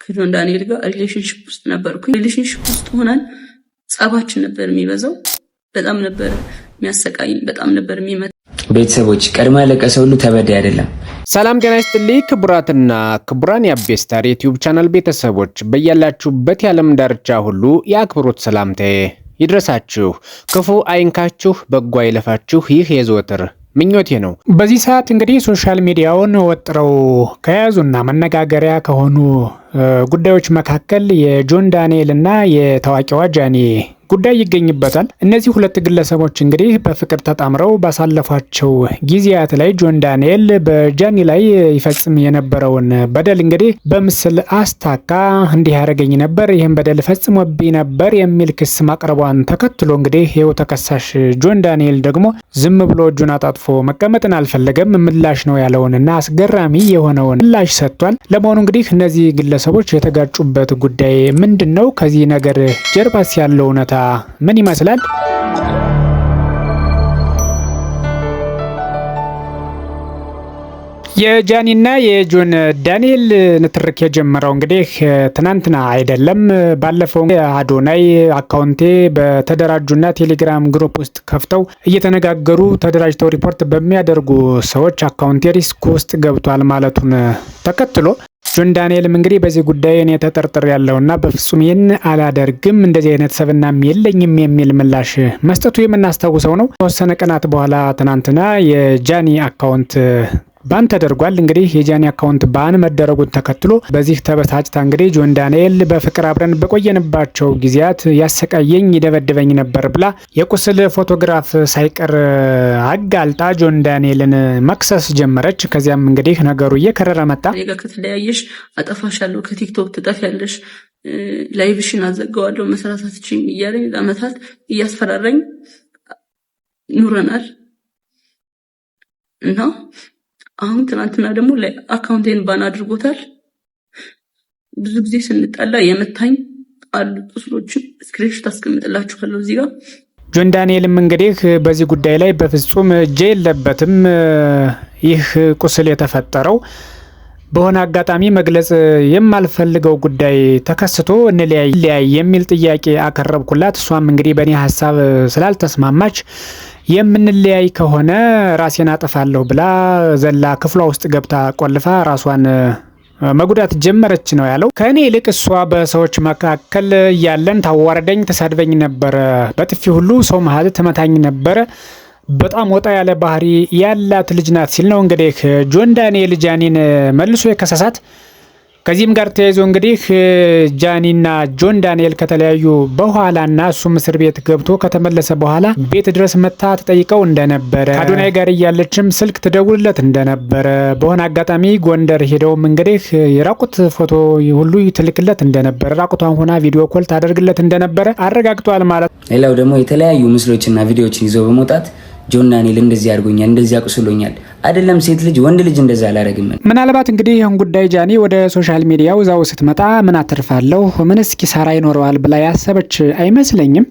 ከጆን ዳንኤል ጋር ሪሌሽንሺፕ ውስጥ ነበርኩኝ። ሪሌሽንሺፕ ውስጥ ሆነን ጸባችን ነበር የሚበዛው። በጣም ነበር የሚያሰቃይ፣ በጣም ነበር የሚመታ። ቤተሰቦች ቀድሞ ያለቀሰ ሁሉ ተበዳይ አይደለም። ሰላም ጤና ይስጥልኝ ክቡራትና ክቡራን የአቤስታር ዩቲዩብ ቻናል ቤተሰቦች በያላችሁበት የዓለም ዳርቻ ሁሉ የአክብሮት ሰላምታዬ ይድረሳችሁ። ክፉ አይንካችሁ፣ በጎ አይለፋችሁ። ይህ የዘወትር ምኞቴ ነው። በዚህ ሰዓት እንግዲህ ሶሻል ሚዲያውን ወጥረው ከያዙና መነጋገሪያ ከሆኑ ጉዳዮች መካከል የጆን ዳንኤል እና የታዋቂዋ ጃኒ ጉዳይ ይገኝበታል። እነዚህ ሁለት ግለሰቦች እንግዲህ በፍቅር ተጣምረው ባሳለፏቸው ጊዜያት ላይ ጆን ዳንኤል በጃኒ ላይ ይፈጽም የነበረውን በደል እንግዲህ በምስል አስታካ እንዲህ ያደረገኝ ነበር፣ ይህን በደል ፈጽሞብኝ ነበር የሚል ክስ ማቅረቧን ተከትሎ እንግዲህ ይኸው ተከሳሽ ጆን ዳንኤል ደግሞ ዝም ብሎ እጁን አጣጥፎ መቀመጥን አልፈለገም። ምላሽ ነው ያለውንና አስገራሚ የሆነውን ምላሽ ሰጥቷል። ለመሆኑ እንግዲህ እነዚህ ግለሰቦች የተጋጩበት ጉዳይ ምንድን ነው? ከዚህ ነገር ጀርባስ ያለው እውነታ ምን ይመስላል? የጃኒና የጆን ዳንኤል ንትርክ የጀመረው እንግዲህ ትናንትና አይደለም። ባለፈው አዶናይ አካውንቴ በተደራጁና ቴሌግራም ግሩፕ ውስጥ ከፍተው እየተነጋገሩ ተደራጅተው ሪፖርት በሚያደርጉ ሰዎች አካውንቴ ሪስክ ውስጥ ገብቷል ማለቱን ተከትሎ ጆን ዳንኤልም እንግዲህ በዚህ ጉዳይ እኔ ተጠርጥር ያለውና በፍጹም ይህን አላደርግም፣ እንደዚህ አይነት ሰብናም የለኝም የሚል ምላሽ መስጠቱ የምናስታውሰው ነው። ተወሰነ ቀናት በኋላ ትናንትና የጃኒ አካውንት ባን ተደርጓል። እንግዲህ የጃኒ አካውንት ባን መደረጉን ተከትሎ በዚህ ተበሳጭታ እንግዲህ ጆን ዳንኤል በፍቅር አብረን በቆየንባቸው ጊዜያት ያሰቃየኝ ይደበድበኝ ነበር ብላ የቁስል ፎቶግራፍ ሳይቀር አጋልጣ ጆን ዳንኤልን መክሰስ ጀመረች። ከዚያም እንግዲህ ነገሩ እየከረረ መጣ። እኔ ጋር ከተለያየሽ አጠፋሻለሁ፣ ከቲክቶክ ትጠፊያለሽ፣ ላይቭሽን አዘጋዋለሁ፣ መሰራታችን እያለኝ ለአመታት እያስፈራራኝ ኑረናል እና አሁን ትናንትና ደግሞ አካውንቴን ባን አድርጎታል። ብዙ ጊዜ ስንጣላ የመታኝ አሉ ቁስሎችን ስክሪንሾት አስቀምጥላችኋለሁ እዚህ ጋር። ጆን ዳንኤልም እንግዲህ በዚህ ጉዳይ ላይ በፍጹም እጄ የለበትም፣ ይህ ቁስል የተፈጠረው በሆነ አጋጣሚ መግለጽ የማልፈልገው ጉዳይ ተከስቶ እንለያይ የሚል ጥያቄ አቀረብኩላት። እሷም እንግዲህ በእኔ ሀሳብ ስላልተስማማች የምንለያይ ከሆነ ራሴን አጠፋለሁ ብላ ዘላ ክፍሏ ውስጥ ገብታ ቆልፋ ራሷን መጉዳት ጀመረች ነው ያለው። ከእኔ ይልቅ እሷ በሰዎች መካከል እያለን ታዋርደኝ፣ ተሳድበኝ ነበረ፣ በጥፊ ሁሉ ሰው መሀል ትመታኝ ነበረ፣ በጣም ወጣ ያለ ባህሪ ያላት ልጅ ናት ሲል ነው እንግዲህ ጆን ዳንኤል ጃኒን መልሶ የከሰሳት። ከዚህም ጋር ተያይዞ እንግዲህ ጃኒና ጆን ዳንኤል ከተለያዩ በኋላና እሱም እስር ቤት ገብቶ ከተመለሰ በኋላ ቤት ድረስ መታ ተጠይቀው እንደነበረ፣ ከአዶናይ ጋር እያለችም ስልክ ትደውልለት እንደነበረ፣ በሆነ አጋጣሚ ጎንደር ሄደውም እንግዲህ የራቁት ፎቶ ሁሉ ትልክለት እንደነበረ፣ ራቁቷን ሆና ቪዲዮ ኮል ታደርግለት እንደነበረ አረጋግጧል ማለት። ሌላው ደግሞ የተለያዩ ምስሎችና ቪዲዮዎችን ይዞ በመውጣት ጆን ዳንኤል እንደዚህ አድርጎኛል፣ እንደዚህ አቁስሎኛል፣ አይደለም ሴት ልጅ ወንድ ልጅ እንደዛ አላደርግም። ምናልባት እንግዲህ ይህን ጉዳይ ጃኒ ወደ ሶሻል ሚዲያው ዛው ስትመጣ ምን አትርፋለሁ፣ ምንስ ኪሳራ ይኖረዋል ብላ ያሰበች አይመስለኝም።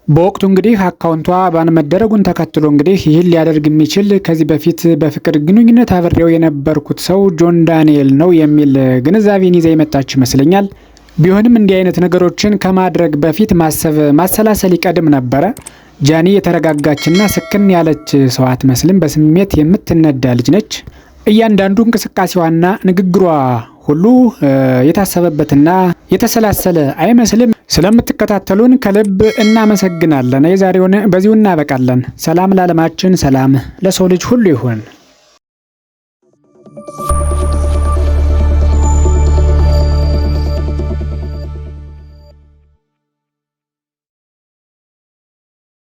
በወቅቱ እንግዲህ አካውንቷ ባን መደረጉን ተከትሎ እንግዲህ ይህን ሊያደርግ የሚችል ከዚህ በፊት በፍቅር ግንኙነት አብሬው የነበርኩት ሰው ጆን ዳንኤል ነው የሚል ግንዛቤን ይዛ የመጣች ይመስለኛል። ቢሆንም እንዲህ አይነት ነገሮችን ከማድረግ በፊት ማሰብ ማሰላሰል ይቀድም ነበረ። ጃኒ የተረጋጋችና ስክን ያለች ሰው አትመስልም። በስሜት የምትነዳ ልጅ ነች። እያንዳንዱ እንቅስቃሴዋና ንግግሯ ሁሉ የታሰበበትና የተሰላሰለ አይመስልም። ስለምትከታተሉን ከልብ እናመሰግናለን። የዛሬውን በዚሁ እናበቃለን። ሰላም ለዓለማችን፣ ሰላም ለሰው ልጅ ሁሉ ይሁን።